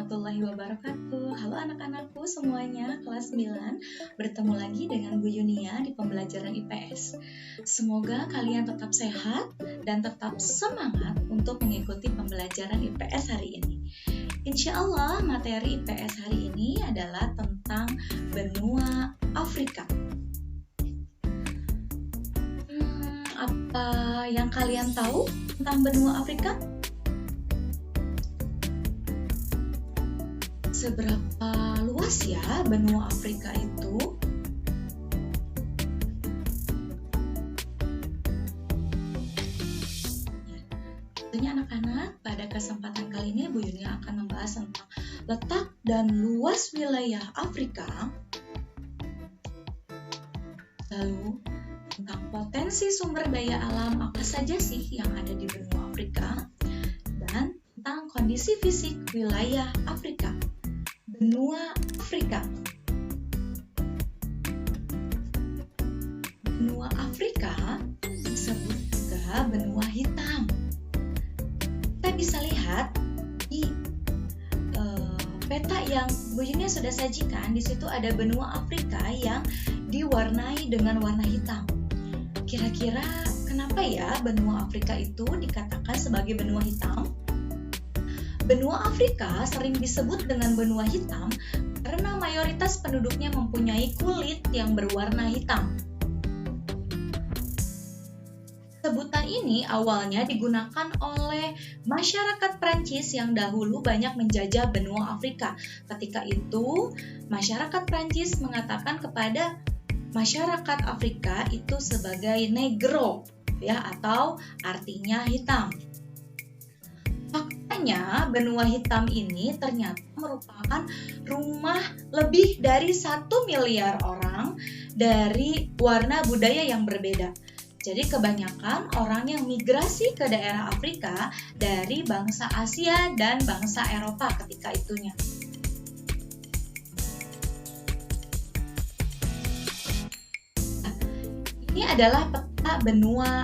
warahmatullahi wabarakatuh. Halo anak-anakku semuanya, kelas 9. Bertemu lagi dengan Bu Yunia di pembelajaran IPS. Semoga kalian tetap sehat dan tetap semangat untuk mengikuti pembelajaran IPS hari ini. Insya Allah materi IPS hari ini adalah tentang benua Afrika. Apa yang kalian tahu tentang benua Afrika? Seberapa luas ya benua Afrika itu? Tentunya anak-anak, pada kesempatan kali ini Bu Yunia akan membahas tentang letak dan luas wilayah Afrika. Lalu, tentang potensi sumber daya alam apa saja sih yang ada di benua Afrika, dan tentang kondisi fisik wilayah Afrika. Benua Afrika. Benua Afrika disebut juga benua hitam. Kita bisa lihat di peta yang Bu Yunia sudah sajikan. Di situ ada benua Afrika yang diwarnai dengan warna hitam. Kira-kira kenapa ya benua Afrika itu dikatakan sebagai benua hitam? Benua Afrika sering disebut dengan benua hitam karena mayoritas penduduknya mempunyai kulit yang berwarna hitam. Sebutan ini awalnya digunakan oleh masyarakat Prancis yang dahulu banyak menjajah benua Afrika. Ketika itu, masyarakat Prancis mengatakan kepada masyarakat Afrika itu sebagai negro, ya, atau artinya hitam. Faktanya, benua hitam ini ternyata merupakan rumah lebih dari 1 miliar orang dari warna budaya yang berbeda. Jadi kebanyakan orang yang migrasi ke daerah Afrika dari bangsa Asia dan bangsa Eropa ketika itunya. Ini adalah peta benua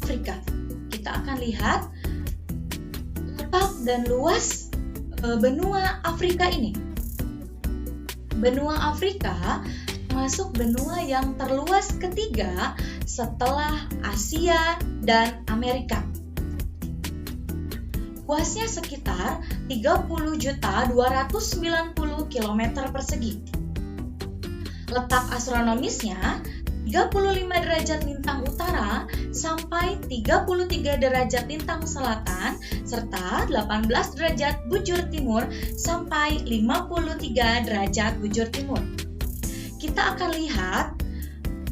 Afrika. Kita akan lihat letak dan luas benua Afrika ini. Benua Afrika termasuk benua yang terluas ketiga setelah Asia dan Amerika. Luasnya sekitar 30.290 km persegi. Letak astronomisnya 35 derajat lintang utara sampai 33 derajat lintang selatan serta 18 derajat bujur timur sampai 53 derajat bujur timur. Kita akan lihat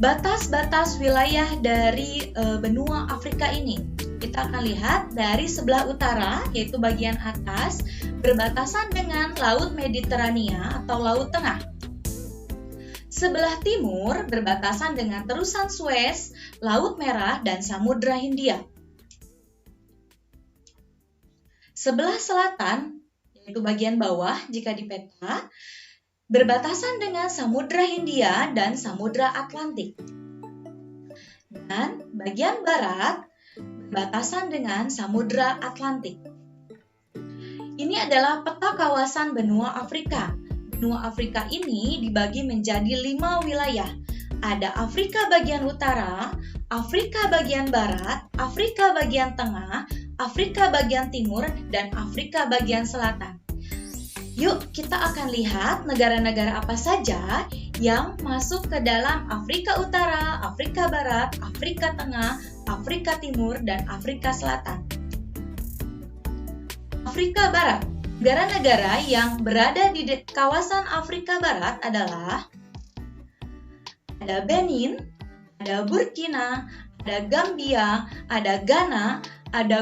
batas-batas wilayah dari benua Afrika ini. Kita akan lihat dari sebelah utara, yaitu bagian atas, berbatasan dengan Laut Mediterania atau Laut Tengah. Sebelah timur berbatasan dengan terusan Suez, Laut Merah, dan Samudra Hindia. Sebelah selatan, yaitu bagian bawah jika di peta, berbatasan dengan Samudra Hindia dan Samudra Atlantik. Dan bagian barat berbatasan dengan Samudra Atlantik. Ini adalah peta kawasan benua Afrika. Benua Afrika ini dibagi menjadi 5 wilayah. Ada Afrika bagian utara, Afrika bagian barat, Afrika bagian tengah, Afrika bagian timur, dan Afrika bagian selatan. Yuk, kita akan lihat negara-negara apa saja yang masuk ke dalam Afrika Utara, Afrika Barat, Afrika Tengah, Afrika Timur, dan Afrika Selatan. Afrika Barat. Negara-negara yang berada di kawasan Afrika Barat adalah ada Benin, ada Burkina, ada Gambia, ada Ghana, ada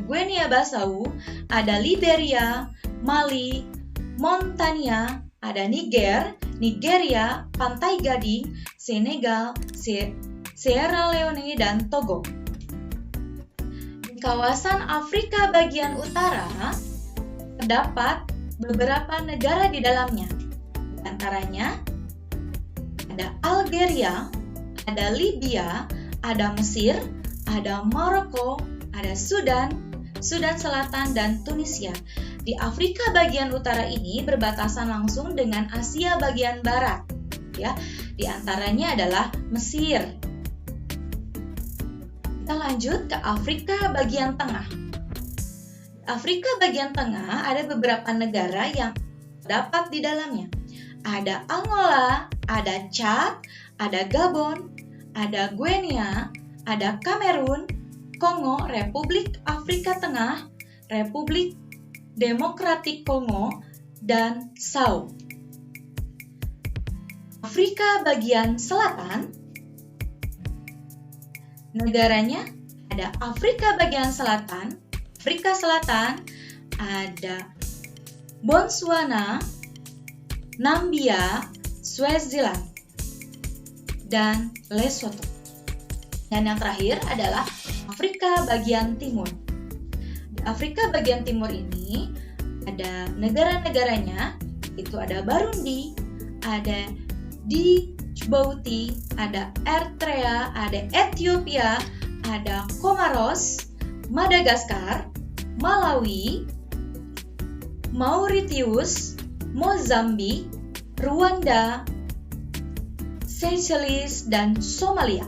Guinea-Bissau, ada Liberia, Mali, Mauritania, ada Nigeria, Pantai Gading, Senegal, Sierra Leone, dan Togo. Di kawasan Afrika bagian utara terdapat beberapa negara di dalamnya. Di antaranya ada Algeria, ada Libya, ada Mesir, ada Maroko, ada Sudan, Sudan Selatan, dan Tunisia. di Afrika bagian utara ini berbatasan langsung dengan Asia bagian barat. Ya, di antaranya adalah Mesir. Kita lanjut ke Afrika bagian tengah. Di Afrika bagian tengah ada beberapa negara yang terdapat di dalamnya. Ada Angola, ada Chad, ada Gabon, ada Guinea, ada Kamerun, Kongo, Republik Afrika Tengah, Republik Demokratik Kongo, dan Sao. Afrika bagian selatan, negaranya ada Afrika bagian selatan, Afrika Selatan, ada Botswana, Nambia, Swaziland, dan Lesotho. Dan yang terakhir adalah Afrika bagian timur. Di Afrika bagian timur ini ada negara-negaranya, itu ada Burundi, ada Djibouti, ada Eritrea, ada Ethiopia, ada Comoros, Madagaskar, Malawi, Mauritius, Mozambik, Rwanda, Seychelles, dan Somalia.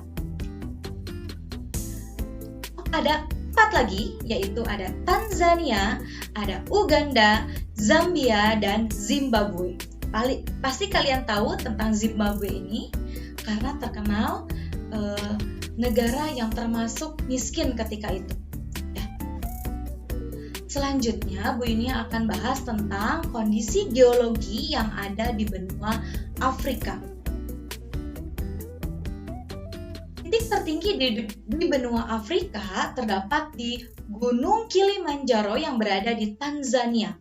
Ada 4 lagi, yaitu ada Tanzania, ada Uganda, Zambia, dan Zimbabwe. Pasti kalian tahu tentang Zimbabwe ini karena terkenal negara yang termasuk miskin ketika itu. Ya. Selanjutnya, Bu Yunia akan bahas tentang kondisi geologi yang ada di benua Afrika. Titik tertinggi di benua Afrika terdapat di Gunung Kilimanjaro yang berada di Tanzania.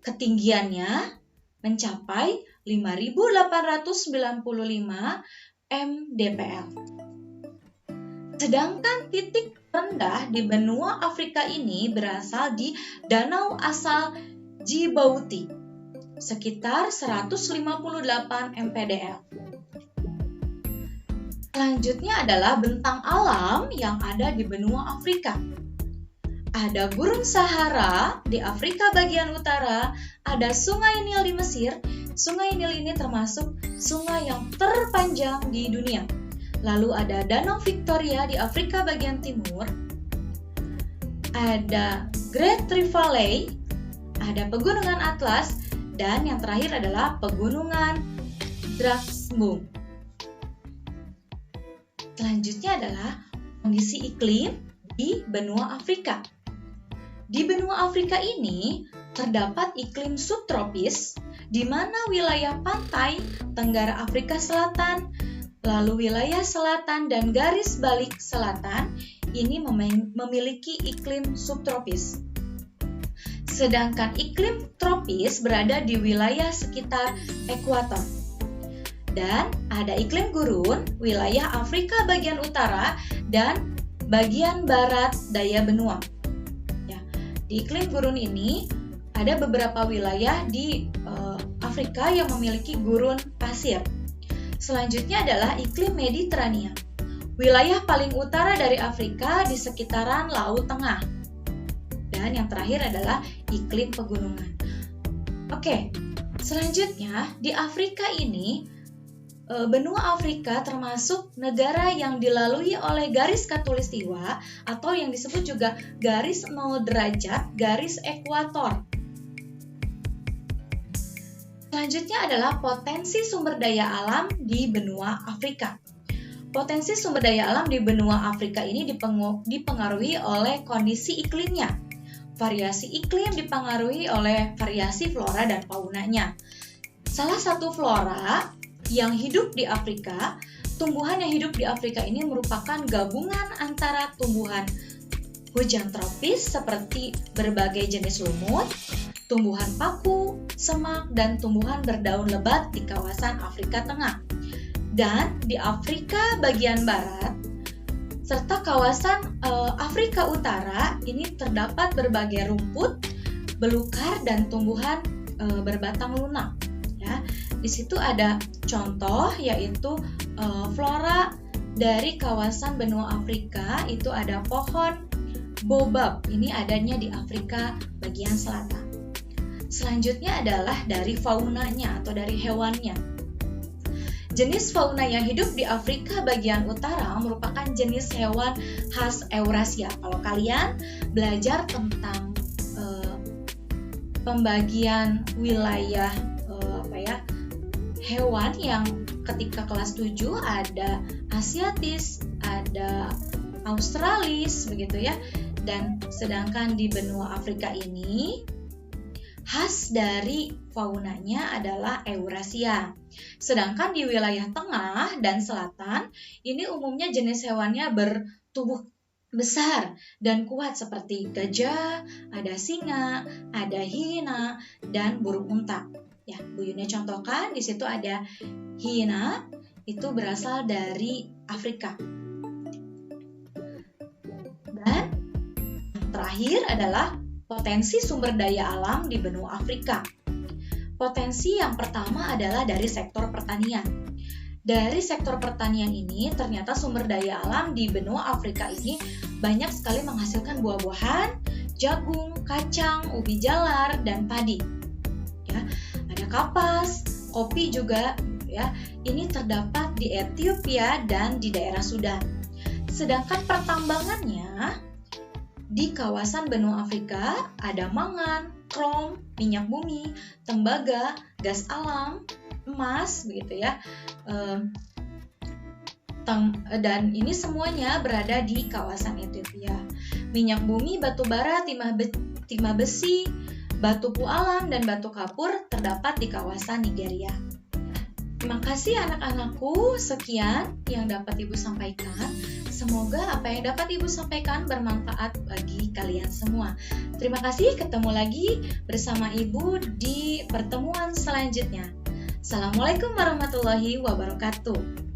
Ketinggiannya mencapai 5.895 mdpl. Sedangkan titik rendah di benua Afrika ini berasal di Danau Asal Djibouti, sekitar 158 mdpl. Selanjutnya adalah bentang alam yang ada di benua Afrika. Ada Gurun Sahara di Afrika bagian utara, ada Sungai Nil di Mesir. Sungai Nil ini termasuk sungai yang terpanjang di dunia. Lalu ada Danau Victoria di Afrika bagian timur. Ada Great Rift Valley, ada Pegunungan Atlas, dan yang terakhir adalah Pegunungan Drakensberg. Selanjutnya adalah kondisi iklim di benua Afrika. Di benua Afrika ini terdapat iklim subtropis, di mana wilayah pantai Tenggara Afrika Selatan, lalu wilayah selatan dan garis balik selatan ini memiliki iklim subtropis. Sedangkan iklim tropis berada di wilayah sekitar ekuator. Dan ada iklim gurun, wilayah Afrika bagian utara dan bagian barat daya benua. Di iklim gurun ini ada beberapa wilayah di Afrika yang memiliki gurun pasir. Selanjutnya adalah iklim Mediterania. Wilayah paling utara dari Afrika di sekitaran Laut Tengah. Dan yang terakhir adalah iklim pegunungan. Oke, selanjutnya di Afrika ini benua Afrika termasuk negara yang dilalui oleh garis khatulistiwa atau yang disebut juga garis 0 derajat, garis ekuator. Selanjutnya adalah potensi sumber daya alam di benua Afrika. Potensi sumber daya alam di benua Afrika ini dipengaruhi oleh kondisi iklimnya. Variasi iklim dipengaruhi oleh variasi flora dan faunanya. Salah satu flora yang hidup di Afrika, tumbuhan yang hidup di Afrika ini merupakan gabungan antara tumbuhan hujan tropis seperti berbagai jenis lumut, tumbuhan paku, semak, dan tumbuhan berdaun lebat di kawasan Afrika Tengah. Dan di Afrika bagian barat, serta kawasan Afrika Utara, ini terdapat berbagai rumput, belukar, dan tumbuhan berbatang lunak. Ya. Di situ ada contoh yaitu flora dari kawasan benua Afrika, itu ada pohon baobab. Ini adanya di Afrika bagian selatan. Selanjutnya adalah dari faunanya atau dari hewannya. Jenis fauna yang hidup di Afrika bagian utara merupakan jenis hewan khas Eurasia. Kalau kalian belajar tentang pembagian wilayah hewan yang ketika kelas 7 ada Asiatis, ada Australis begitu ya. Dan sedangkan di benua Afrika ini khas dari faunanya adalah Eurasia. Sedangkan di wilayah tengah dan selatan ini umumnya jenis hewannya bertubuh besar dan kuat seperti gajah, ada singa, ada hiena, dan burung unta. Ya, Bu Yuni contohkan di situ ada hiena, itu berasal dari Afrika. Dan terakhir adalah potensi sumber daya alam di benua Afrika. Potensi yang pertama adalah dari sektor pertanian. Dari sektor pertanian ini ternyata sumber daya alam di benua Afrika ini banyak sekali menghasilkan buah-buahan, jagung, kacang, ubi jalar, dan padi. Ya, ada kapas, kopi juga ya. Ini terdapat di Ethiopia dan di daerah Sudan. Sedangkan pertambangannya di kawasan benua Afrika ada mangan, krom, minyak bumi, tembaga, gas alam, emas, begitu ya. Dan ini semuanya berada di kawasan Ethiopia. Minyak bumi, batu bara, timah besi, batu pualam, dan batu kapur terdapat di kawasan Nigeria. Terima kasih anak-anakku, sekian yang dapat Ibu sampaikan. Semoga apa yang dapat Ibu sampaikan bermanfaat bagi kalian semua. Terima kasih, ketemu lagi bersama Ibu di pertemuan selanjutnya. Assalamualaikum warahmatullahi wabarakatuh.